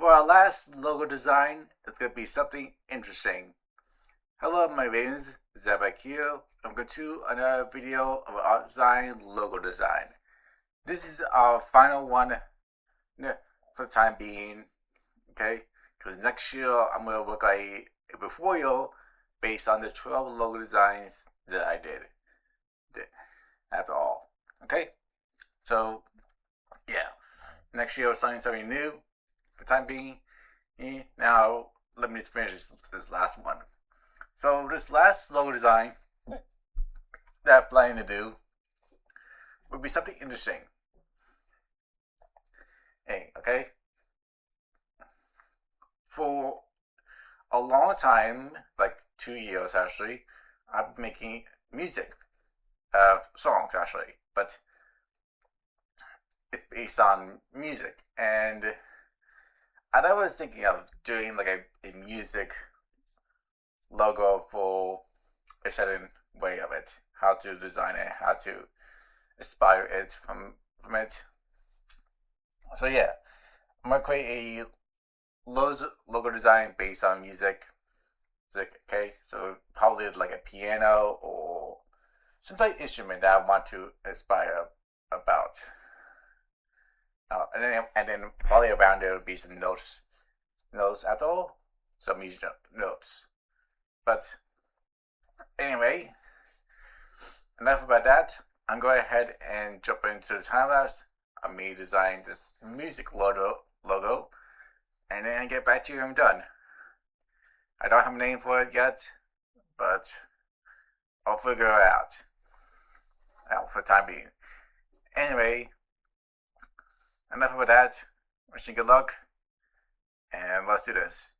For our last logo design, it's going to be something interesting. Hello, my name is Zabakio. I'm going to do another video of art design, logo design. This is our final one for the time being, okay? Because next year I'm going to work on a portfolio based on the 12 logo designs that I did after all, okay? So, yeah, next year we're starting something new for the time being. Now, let me finish this last one. So, this last logo design that I'm planning to do would be something interesting. Hey, okay? For a long time, like 2 years actually, I've been making music, songs actually, but it's based on music. And I was thinking of doing like a music logo for a certain way of it, how to design it, how to inspire it from it. So yeah, I'm gonna create a logo design based on music. Okay, so probably like a piano or some type of instrument that I want to inspire about. And then probably around there would be some notes at all, some music notes. But anyway, enough about that. I'm going ahead and jump into the time lapse of me designing this music logo, and then get back to you when I'm done. I don't have a name for it yet, but I'll figure it out for the time being. Anyway, enough about that. Wishing good luck, and let's do this.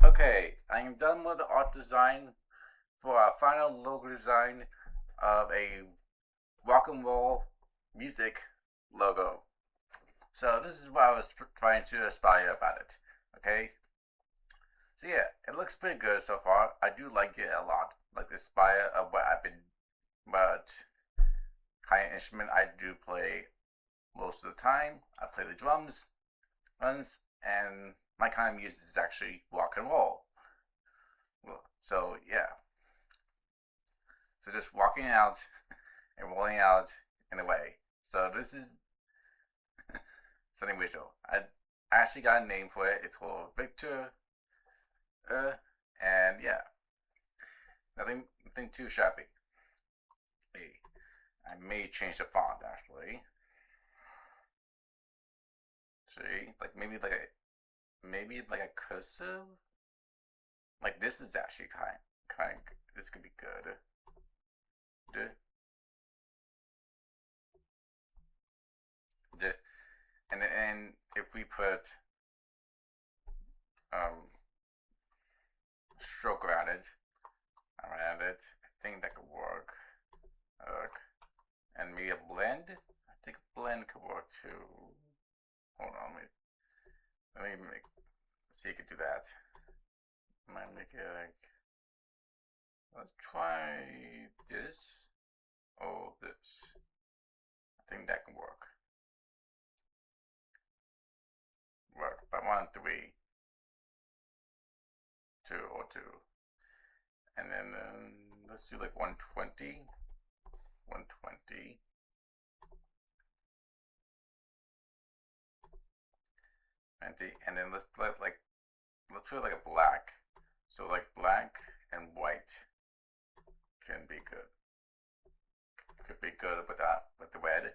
Okay, I am done with the art design for our final logo design of a rock and roll music logo. So this is what I was trying to aspire about it. Okay, so yeah, it looks pretty good so far. I do like it a lot. Like the aspire of what kind of instrument I do play most of the time. I play the drums, and my kind of music is actually rock and roll. So yeah, so just walking out and rolling out in a way. So this is something visual. I actually got a name for it. It's called Victor. And yeah, nothing too shabby. I may change the font actually. See, like maybe like a cursive. Like this is actually kind. This could be good. And if we put stroke around it, I think that could work. And maybe a blend. I think a blend could work too. Hold on, let me see if I could do that. Might make it like, let's try this or this. I think that can work. But 1, 3, 2 or 2. And then let's do like 120. 120. And then let's put like a black. So like black and white can be good. Could be good with the red.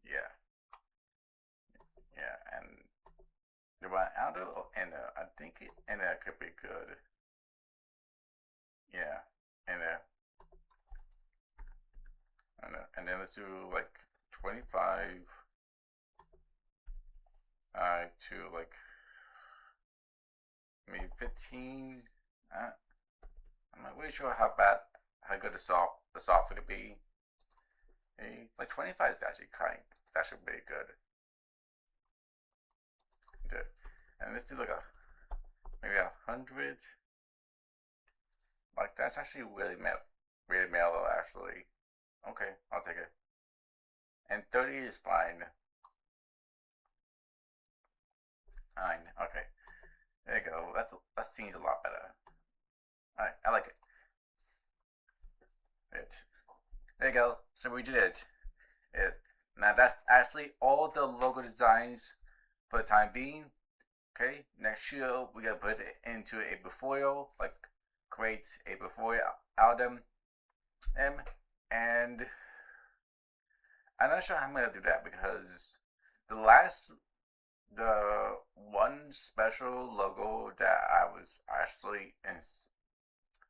Yeah. Yeah, and the one outer and I think inner could be good. Yeah, inner. And then let's do like 25 to like maybe 15. I'm not really sure how good the soft could be. Like 25 is actually it's actually pretty good. And let's do like maybe 100. Like that's actually really mellow actually. Okay, I'll take it. And 30 is fine. Fine. Okay. There you go. That seems a lot better. Alright, I like it. There you go. So we did it. Now that's actually all the logo designs for the time being. Okay, next year we gotta put it into a before, like create a before album, and I'm not sure how I'm gonna do that because the last The one special logo that I was actually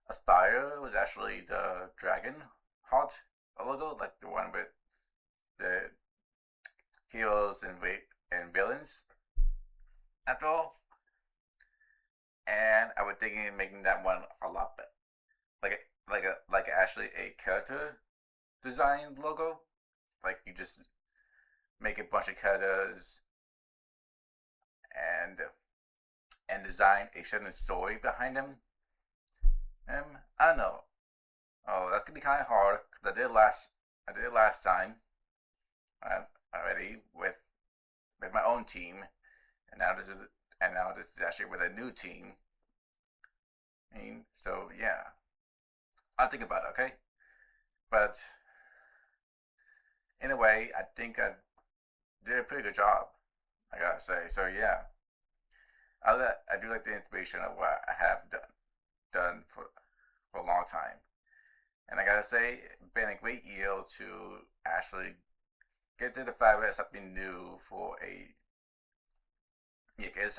inspired was actually the Dragon Heart logo, like the one with the heroes and villains after all. And I was thinking of making that one a lot better, like actually a character design logo. Like you just make a bunch of characters and design a certain story behind them. I don't know. Oh, that's gonna be kind of hard because I did it last time already with my own team, and now this is actually with a new team. I mean, so yeah, I'll think about it. Okay, but in a way, I think I did a pretty good job. I gotta say. So yeah, I do like the inspiration of what I have done for a long time. And I gotta say, it's been a great year to actually get to the fact that something new for a yeah, get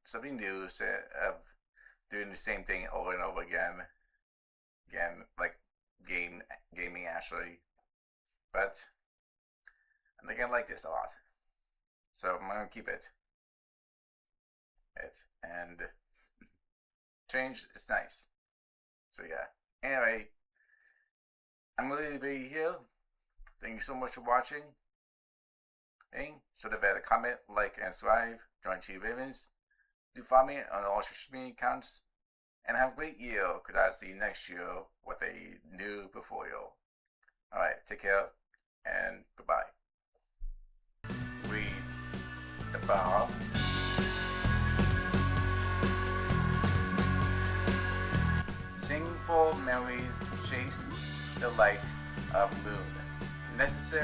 something new instead of doing the same thing over and over again like gaming actually. But I think I like this a lot, so I'm gonna keep it and change. It's nice. So yeah. Anyway, I'm gonna leave the video here. Thank you so much for watching. So leave a comment, like, and subscribe. Join T Ravens. Do follow me on all social media accounts. And have a great year, because I'll see you next year with a new portfolio. Alright, take care, and goodbye. Read the bar. Sing for memories, chase the light of moon. Necessary.